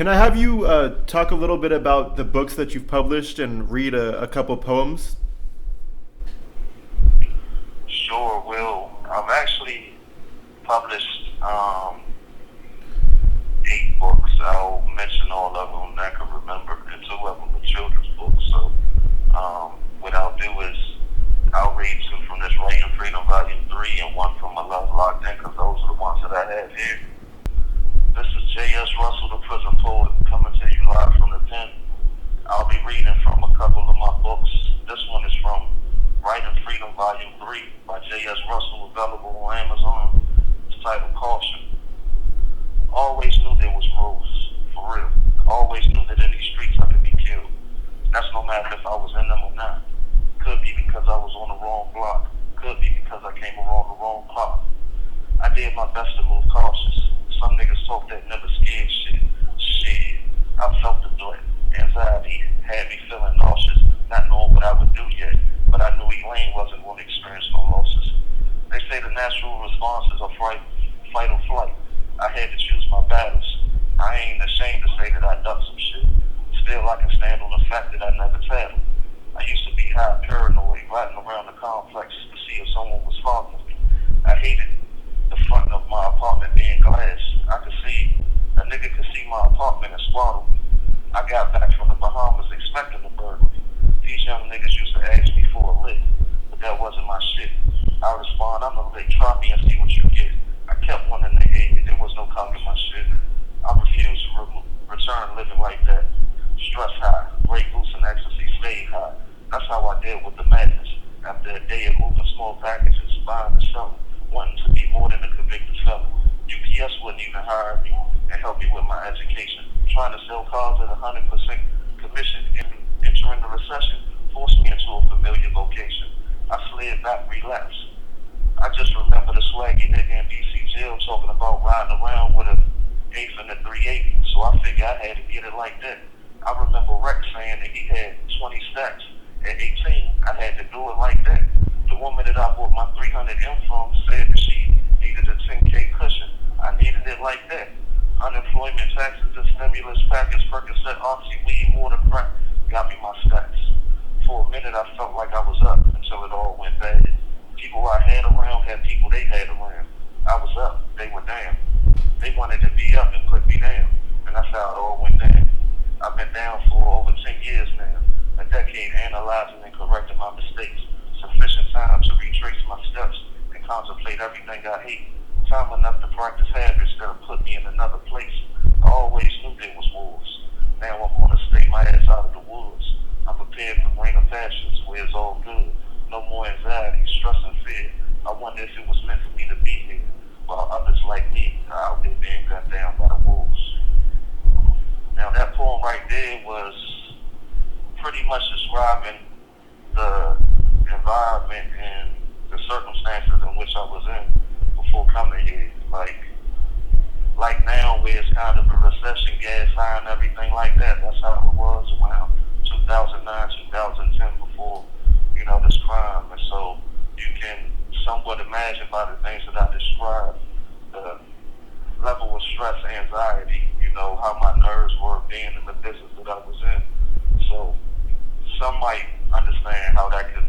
Can I have you talk a little bit about the books that you've published and read a couple poems? Sure will. I've actually published 8 books. I'll mention all of them that I can remember, and 2 of them are children's books. So what I'll do is I'll read 2 from this Writing Freedom Volume 3 and 1 from My Love Locked In, because those are the ones that I have here. This is J.S. Russell, the prison poet, coming to you live from the pen. I'll be reading from a couple of my books. This one is from Writing Freedom Volume 3 by J.S. Russell, available on Amazon. It's titled Caution. Always knew there was rules, for real. Always knew that in these streets I could be killed. That's no matter if I was in them or not. Could be because I was on the wrong block. Could be because I came around the wrong clock. I did my best to move cautious. Some niggas talk that never scared shit. Shit. I felt the threat. Anxiety had me feeling nauseous, not knowing what I would do yet. But I knew Elaine wasn't going to experience no losses. They say the natural responses are fight or flight. I had to choose my battles. I ain't ashamed to say that I ducked some shit. Still, I can stand on the fact that I never tattled. I used to be high paranoid, riding around the complex to see if someone was following me. I hated the front of my apartment being glass. I could see, a nigga could see my apartment and squaddle me. I got back from the Bahamas expecting a burglary. These young niggas used to ask me for a lick, but that wasn't my shit. I respond, I'm a lick, try me and see what you get. I kept one in the head, there was no copying my shit. I refused to return living like that. Stress high, Grey Goose and ecstasy stayed high. That's how I dealt with the madness. After a day of moving small packages, buying and selling, wanting to be more than a convicted felon. UPS wouldn't even hire me and help me with my education. Trying to sell cars at 100% commission and entering the recession forced me into a familiar location. I slid back, relapsed. I just remember the swaggy nigga in DC jail talking about riding around with a eighth and a 380, so I figured I had to get it like that. I remember Rex saying that he had 20 stacks at 18. I had to do it like that. The woman that I bought my 300M from said that she needed a 10K cushion. I needed it like that. Unemployment taxes and stimulus package, Percocet, oxy, weed, water, crack got me my stacks. For a minute I felt like I was up until it all went bad. People I had around had people they had around. I was up, they were down. They wanted to be up and put me down, and that's how it all went down. I've been down for over 10 years now, a decade analyzing and correcting my mistakes, sufficient time to retrace my steps and contemplate everything I hate, time enough to practice habits that'll put me in another place. I always knew there was wolves. Now I'm going to stay my ass out of the woods. I'm prepared for greener pastures where it's all good. No more anxiety, stress, and fear. I wonder if it was meant for me to be here, while others like me are out there being gunned down by the wolves. Now that poem right there was pretty much describing the environment and the circumstances in which I was in before coming here. Like now where it's kind of a recession, gas high and everything like that. That's how it was around 2009, 2010 before, this crime. And so you can somewhat imagine by the things that I described, the level of stress, anxiety, how my nerves were being in the business that I was in. So some might understand how that could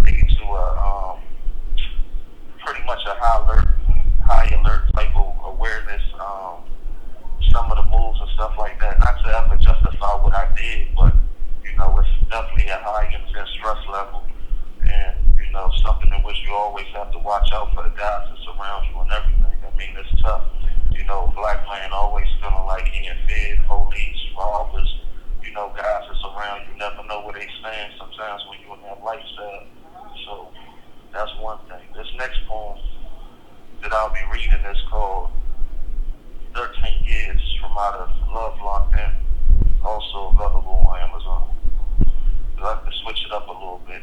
lead to a pretty much a high alert type of awareness. Some of the moves and stuff like that. Not to ever justify what I did, but it's definitely a high intense stress level, and something in which you always have to watch out for the guys that surround you and everything. I mean, it's tough. Black man always feeling like he in fear, police, robbers, guys that's around you never know where they stand sometimes when you're in that lifestyle. So that's one thing. This next poem that I'll be reading is called 13 Years from Out of Love Locked In, also available on Amazon. I have to switch it up a little bit.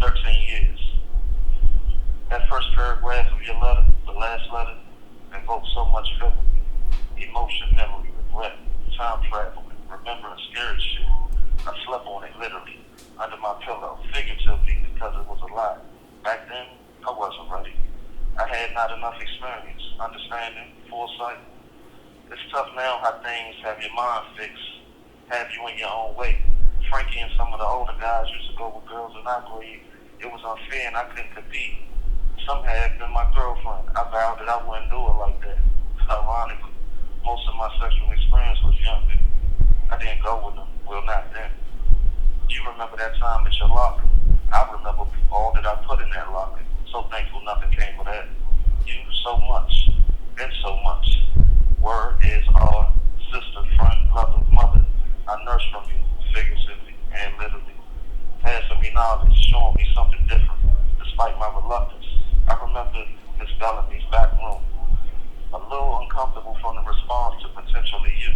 13 years. That first paragraph of your letter, the last letter, invokes so much feeling. Emotion, memory, regret, time travel, remembering scary shit. I slept on it literally, under my pillow, figuratively, because it was a lie. Back then, I wasn't ready. I had not enough experience, understanding, foresight. It's tough now how things have your mind fixed, have you in your own way. Frankie and some of the older guys used to go with girls in our grade. It was unfair and I couldn't compete. Some had been my girlfriend. I vowed that I wouldn't do it like that. Ironically, most of my sexual experience was younger. I didn't go with them. Well, not then. You remember that time at your locker? I remember all that I put in that locker. So thankful nothing came of that. You so much, and so much. Word is our sister, friend, lover, mother. I nurse from you, figuratively and literally. Passing me knowledge, showing me something different, despite my reluctance. I remember Miss Bellamy's back room. A little uncomfortable from the response to potentially you,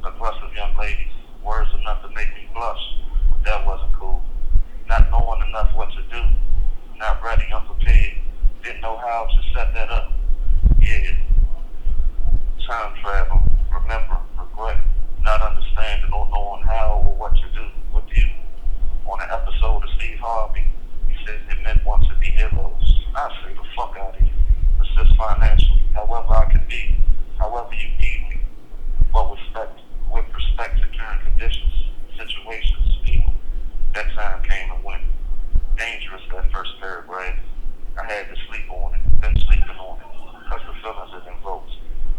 aggressive young ladies. Words enough to make me blush. That wasn't cool. Not knowing enough what to do. Not ready, unprepared. Didn't know how to set that up. Yeah. Time travel. Remember, regret. Not understanding or knowing how or what to do with you. On an episode of Steve Harvey, he said it meant one to be heroes. I say the fuck out of you. Assist financially, however I can be, however you need me. But with respect to current conditions, situations, people, that time came and went. Dangerous that first paragraph. I had to sleep on it, been sleeping on it, because the feelings it invokes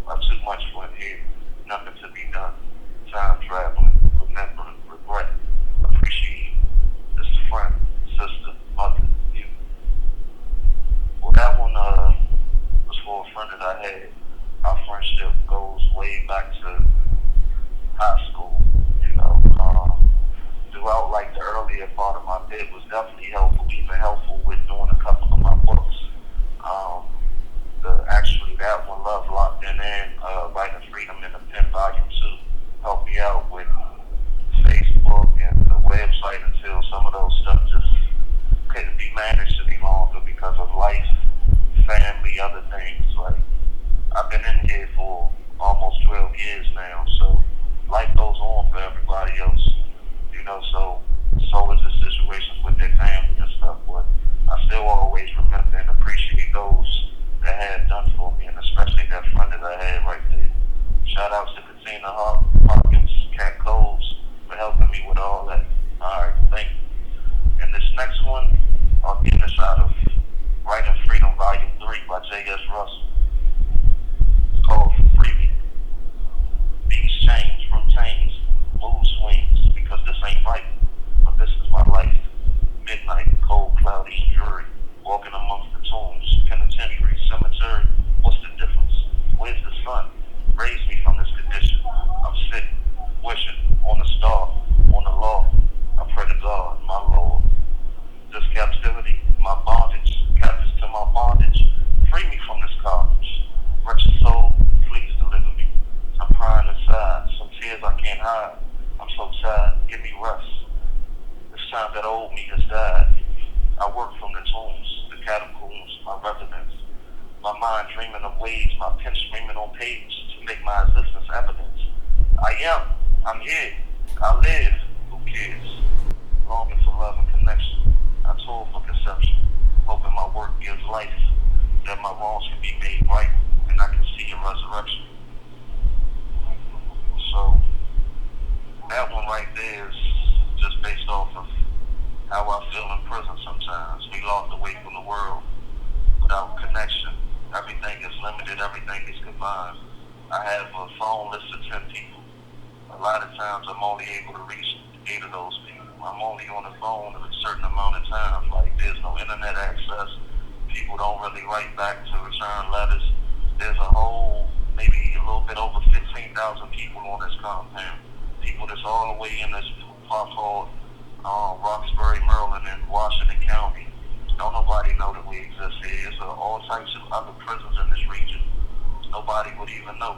are too much for in here. Nothing to be done. Time traveling, remembering, regret, appreciate. This friend, sister, mother, you. Well, that one was for a friend that I had. Our friendship goes way back to high school. You know, throughout like the earlier part of my bid was definitely helpful, even helpful with doing a couple of my books. Actually that one, Love Locked In, Writing Freedom in the Pen Volume 2, helped me out with Facebook and the website until some of those stuff just couldn't be managed any longer because of life, family, other things. Like, I've been in here for almost 12 years now, so life goes on for everybody else, you know, so is the situations with their family and stuff, but I still always remember and appreciate those that had done for me, and especially that friend that I had right there. Shout out to Katina Hawkins, Cat Coles, for helping me with all that. Alright, thank you. And this next one, I'll get this out of Writing Freedom Volume 3 by J.S. Russell. It's called Freebie. These chains, routines, mood swings, because this ain't right, but this is my life. Midnight, cold, cloudy, and dreary, walking amongst the tombs, penitentiary, cemetery. What's the difference? Where's the sun? Raise me from this condition. I'm sick, wishing on a star, on the law. I pray to God, my Lord. This captivity, my bondage, captives to my bondage. Free me from this carnage. Wretched soul, please deliver me. I'm crying inside, some tears I can't hide. I'm so tired, give me rest. This time that old me has died. I work from the tombs, the catacombs, my residence. My mind dreaming of ways, my pen screaming on page to make my existence evidence. I'm here, I live, who cares? Longing for love and connection. I toil for conception, hoping my work gives life, that my wrongs can be made right, and I can see a resurrection. So, that one right there is just based off of how I feel in prison sometimes. We locked away from the world without connection. Everything is limited, everything is confined. I have a phone list of 10 people. A lot of times I'm only able to reach 8 of those people. I'm only on the phone a certain amount of times. Like, there's no internet access. People don't really write back to return letters. There's a whole, maybe a little bit over 15,000 people on this compound. People that's all the way in this part called Roxbury, Maryland, and Washington County. Don't nobody know that we exist here. There's all types of other prisons in this region. Nobody would even know.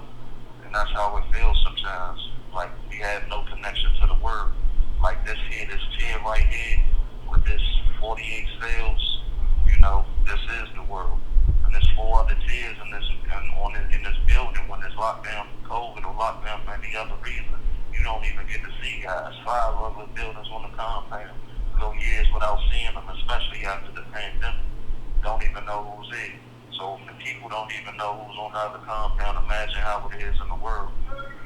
And that's how it feels sometimes. Like, we have no connection to the word. Like this tier right here, with this 48 cells, you know, this is the world. And there's 4 other tiers in this building when it's locked down for COVID or locked down for any other reason. You don't even get to see guys. 5 other buildings on the compound. Go years without seeing them, especially after the pandemic. Don't even know who's there. So if the people don't even know who's on the other compound, imagine how it is in the world.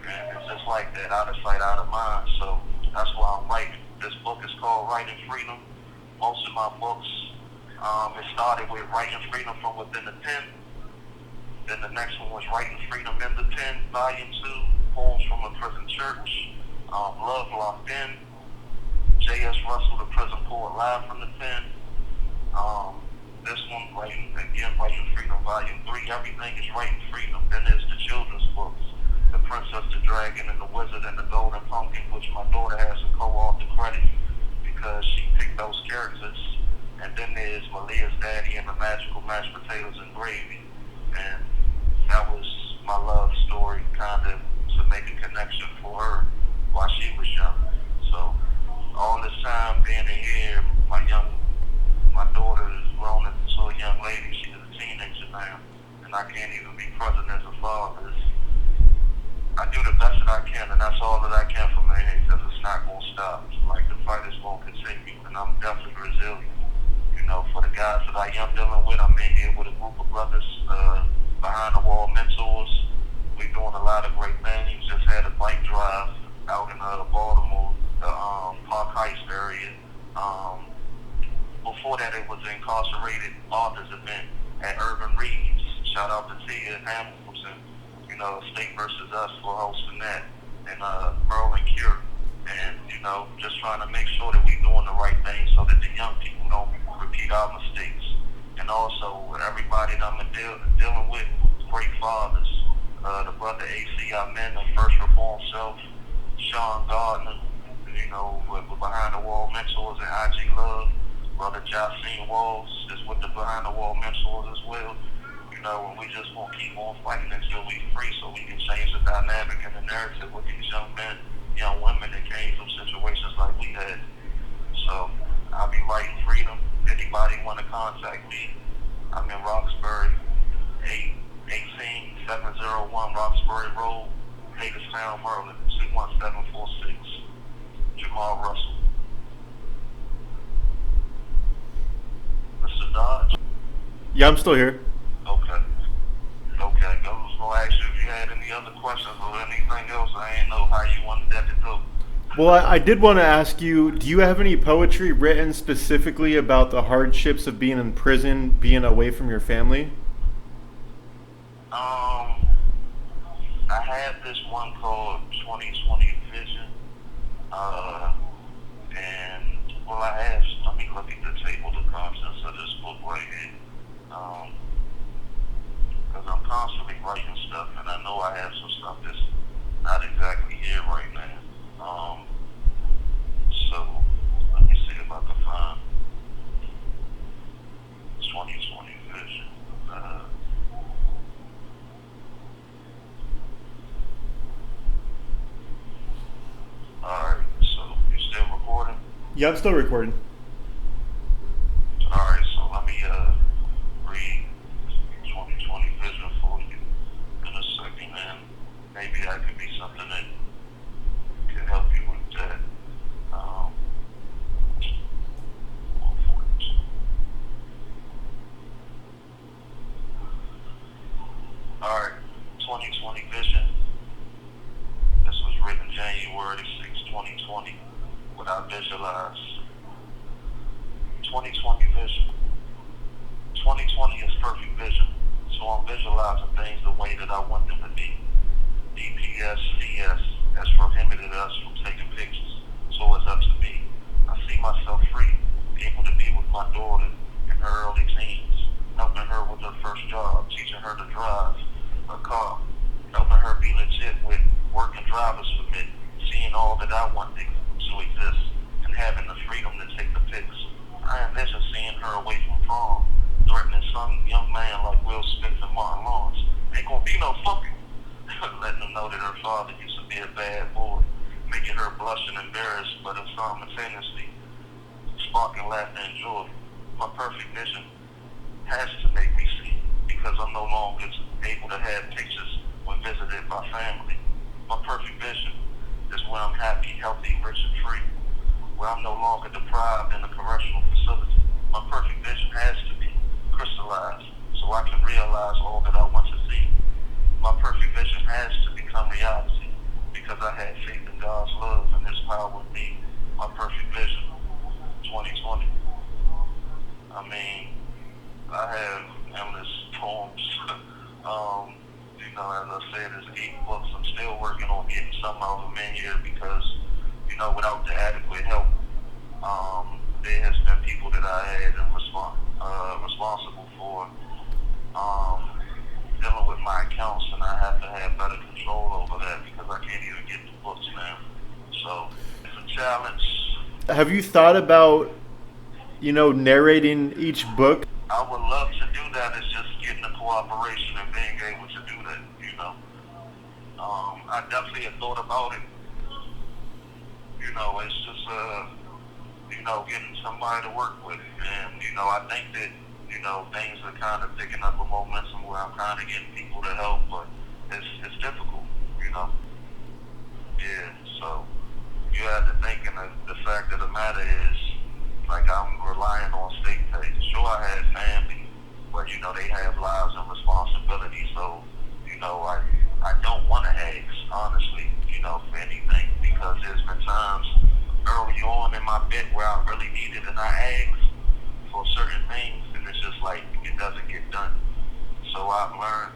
And it's just like that, out of sight, out of mind. So that's why I'm writing. This book is called Writing Freedom. Most of my books, it started with Writing Freedom from Within the Pen. Then the next one was Writing Freedom in the Pen, Volume 2, Poems from a Prison Church, Love Locked In, J.S. Russell, the Prison Poet, Live from the Pen. This one, Writing Freedom, Volume 3, everything is Writing Freedom. Then there's the children's books, The Princess, the Dragon, and the Wizard, and the Golden Pumpkin, which my daughter has a co-author credit because she picked those characters. And then there's Malia's Daddy and the Magical Mashed Potatoes and Gravy. And that was my love story, kind of to make a connection for her while she was young. So all this time being in here, my daughter is grown into a young lady. She's a teenager now, and I can't even be present as a father. I do the best that I can, and that's all that I can for my age, because it's not going to stop. Like, the fight is going to continue, and I'm definitely resilient. You know, for the guys that I am dealing with, I'm in here with a group of brothers, behind the wall mentors. We're doing a lot of great things. Just had a bike drive out in Baltimore, the Park Heights area. Before that, it was an incarcerated authors event at Urban Reads. Shout out to Tia Hamilton, you know, State versus Us for hosting that, and Merle and Cure. And, you know, just trying to make sure that we're doing the right thing so that the young people don't repeat our mistakes. And also, everybody that I'm dealing with, great fathers. The brother AC Amen, the First Reform Self, Sean Gardner, you know, with Behind the Wall Mentors and IG Love. Brother Jacine Walls is with the Behind the Wall Mentors as well. You know, and we just want to keep on fighting until we're free so we can change the dynamic and the narrative with these young men, young women that came from situations like we had. So I'll be writing freedom. Anybody want to contact me, I'm in Roxbury, 18701 Roxbury Road, Hagerstown, Maryland, 21746. Jamar Russell. Mr. Dodge? Yeah, I'm still here. Okay. I was going to ask you if you had any other questions or anything else. I didn't know how you wanted that to go. Well, I did want to ask you, do you have any poetry written specifically about the hardships of being in prison, being away from your family? I had this one called 2020 Vision. And, well, let me look at the table of contents of this book right here. Because I'm constantly writing stuff, and I know I have some stuff that's not exactly here right now. So let me see if I can find 2020 Vision. Alright, so you still recording? Yeah, I'm still recording. Alright, so let me read 2020 Vision for you in a second, and maybe that could be something that can help you with that. Alright, 2020 Vision. This was written January 6, 2020. What I visualize. 2020 Vision. 2020 is perfect vision. So I'm visualizing things the way that I want them to be. DPS, CS has prohibited us from taking pictures. So it's up to me. I see myself free, able to be with my daughter in her early teens, helping her with her first job, teaching her to drive a car, helping her be legit with working driver's permit, seeing all that I want to exist, and having the freedom to take the pics. I envision seeing her away from prom, threatening some young man like Will Smith and Martin Lawrence. Ain't gonna be no fucking. Letting them know that her father used to be a bad boy, making her blush and embarrassed, but simultaneously sparking laughter and joy. My perfect vision has to make me see, because I'm no longer able to have pictures when visited by family. My perfect vision is where I'm happy, healthy, rich, and free, where I'm no longer deprived in a correctional facility. My perfect vision has to be crystallized so I can realize God's love and His power with me, my perfect vision, 2020. I mean, I have endless poems. As I said, there's 8 books. I'm still working on getting some of them in here because, without the adequate help, there has been people that I had responsible for dealing with my accounts, and I have to have better control over that because I can't even get the books now. So it's a challenge. Have you thought about, narrating each book? I would love to do that. It's just getting the cooperation and being able to do that. I definitely have thought about it. It's just getting somebody to work with, and I think that things are kind of picking up a momentum where I'm kind of getting people to help, but it's difficult. Yeah. So you have to think, and the fact of the matter is, like, I'm relying on state pay. Sure, I had family, but they have lives and responsibilities. So I don't want to ask, honestly, for anything, because there's been times early on in my bit where I really needed and I asked for certain things, and it's just like it doesn't get done. So I've learned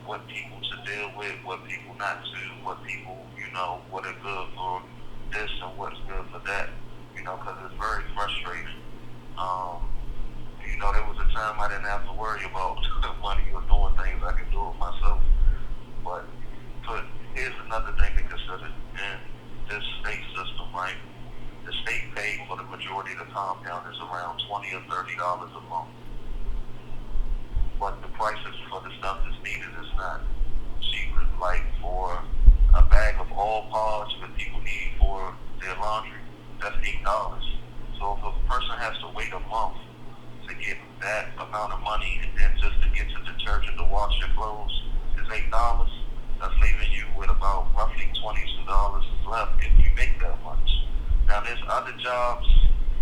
what people to deal with, what people not to, what people, what are good for this and what's good for that, because it's very frustrating. There was a time I didn't have to worry about money or doing things. I could do it myself. But here's another thing to consider. In this state system, right? The state paid for the majority of the compound is around $20 or $30 a month. But the prices for the stuff that's needed is not cheaper. Like for a bag of all pods that people need for their laundry, that's $8. So if a person has to wait a month to get that amount of money, and then just to get to detergent to wash your clothes is $8, that's leaving you with about roughly $22 left if you make that much. Now there's other jobs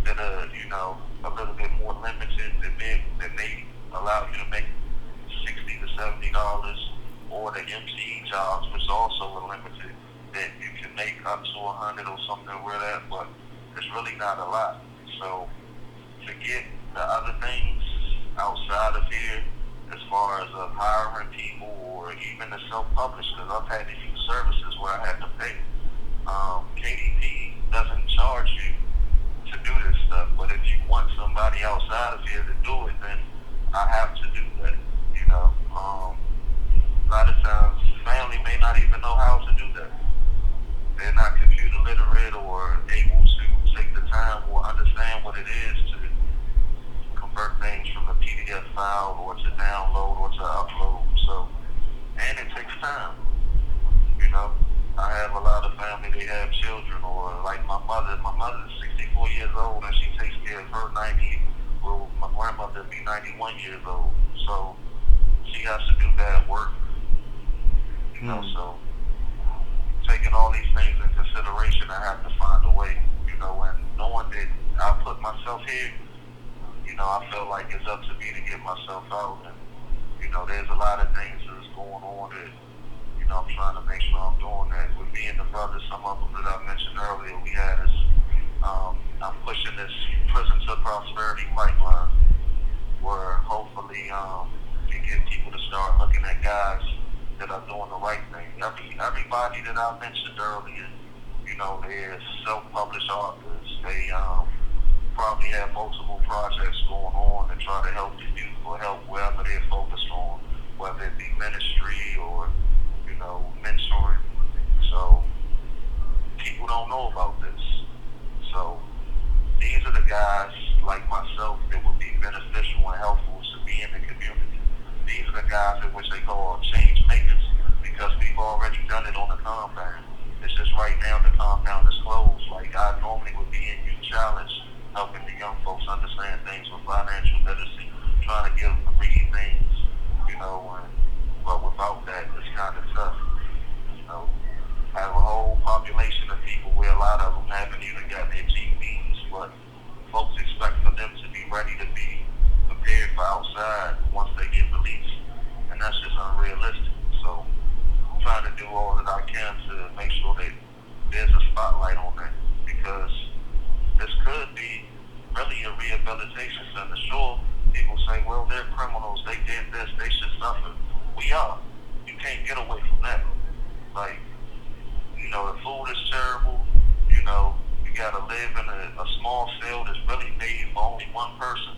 that are, a little bit more limited that may allow you to make $60 to $70, or the MCE jobs, which also are limited, that you can make up to 100 or something where that, but it's really not a lot. So to get the other things outside of here, as far as hiring people or even to self-publish, because I've had to use services where I had to pay. KDP doesn't charge you to do this stuff, but if you want somebody outside of here to do it, then I have to do that. A lot of times, family may not even know how to do that. They're not computer literate or able to take the time or understand what it is to convert things from a PDF file or to download or to upload. So, and it takes time. I have a lot of family, they have children, or like my mother is 64 years old and she takes care of her 90, well, my grandmother be 91 years old. So she has to do that work. So taking all these things in consideration, I have to find a way, and knowing that I put myself here, I feel like it's up to me to get myself out, and, there's a lot of things that's going on that, I'm trying to make sure I'm doing that. With me and the brothers, some of them that I mentioned earlier, we had is, I'm pushing this Prison to Prosperity pipeline, where hopefully, we get people to start looking at guys that are doing the right thing. Everybody that I mentioned earlier, they're self-published authors. They probably have multiple projects going on to try to help the youth or help wherever they're focused on, whether it be ministry or, mentoring. So people don't know about this. So these are the guys like myself that would be beneficial and helpful to be in the community. These are the guys in which they call change makers, because we've already done it on the compound. It's just right now the compound is closed. Like I normally would be in Youth Challenge, helping the young folks understand things with financial literacy, trying to give them read things, but without that, it's kind of tough. I have a whole population of people where a lot of them haven't even got their GPs, but folks expect for them to be ready to be prepared for outside once they get released, and that's just unrealistic. So I'm trying to do all that I can to make sure that there's a rehabilitation center. Sure, people say, well, they're criminals, they did this, they should suffer. We are. You can't get away from that. Like, you know, the food is terrible. You know, you gotta live in a small cell that's really made for only one person.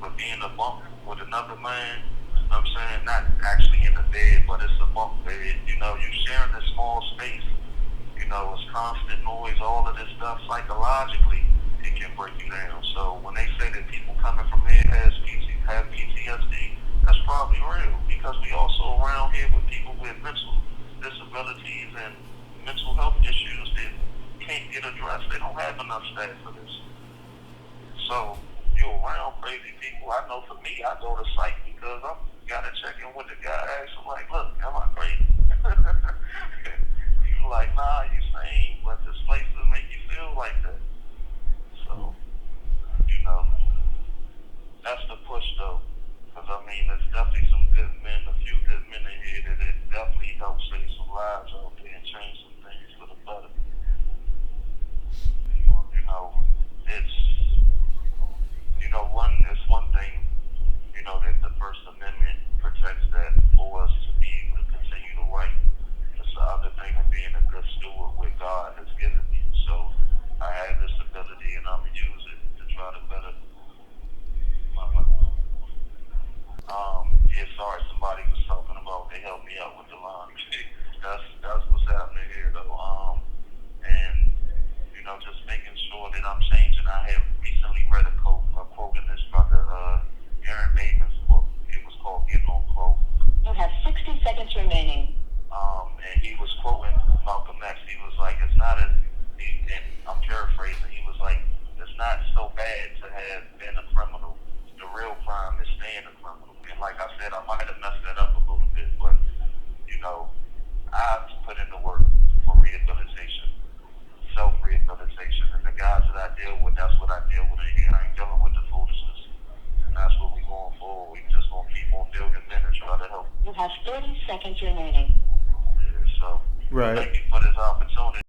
But being a bunk with another man, you know what I'm saying? Not actually in the bed, but it's a bunk bed. You know, you sharing this small space. You know, it's constant noise, all of this stuff. Psychologically, it can break you down. So when they say that people coming from here have PTSD, that's probably real, because we also around here with people with mental disabilities and mental health issues that can't get addressed. They don't have enough staff for this. So you're around crazy people. I know for me, I go to psych because I gotta check in with the guy. Ask him like, look, am I crazy? You like, nah, you sane, but this place doesn't make you feel like that. So, you know, that's the push though. Because I mean, there's definitely some good men, a few good men in here that it definitely helps save some lives out there and change some things for the better. You know, it's, you know, it's one thing, you know, that the First Amendment protects that for us to be able to continue to write. It's the other thing of being a good steward what God has given me. So I have this ability and I'm going to use it to try to better my life. Yeah, sorry, somebody was talking about they helped me out with the laundry. that's what's happening here though. And you know, just making sure that I'm changing. I have recently read a quote in this brother Aaron Maven's book. It was called Getting on Quote. You have 60 seconds remaining. And he was quoting Malcolm X. He was like, it's not as, and I'm paraphrasing, he was like, it's not so bad to have been a criminal. The real crime is staying a criminal. And like I said, I might have messed that up a little bit, but, you know, I've put in the work for rehabilitation, self-rehabilitation, and the guys that I deal with, that's what I deal with in here. I ain't dealing with the foolishness. And that's what we're going for. We just going to keep on building men and try to help. You have 30 seconds remaining. Yeah, so, Right. thank you for this opportunity.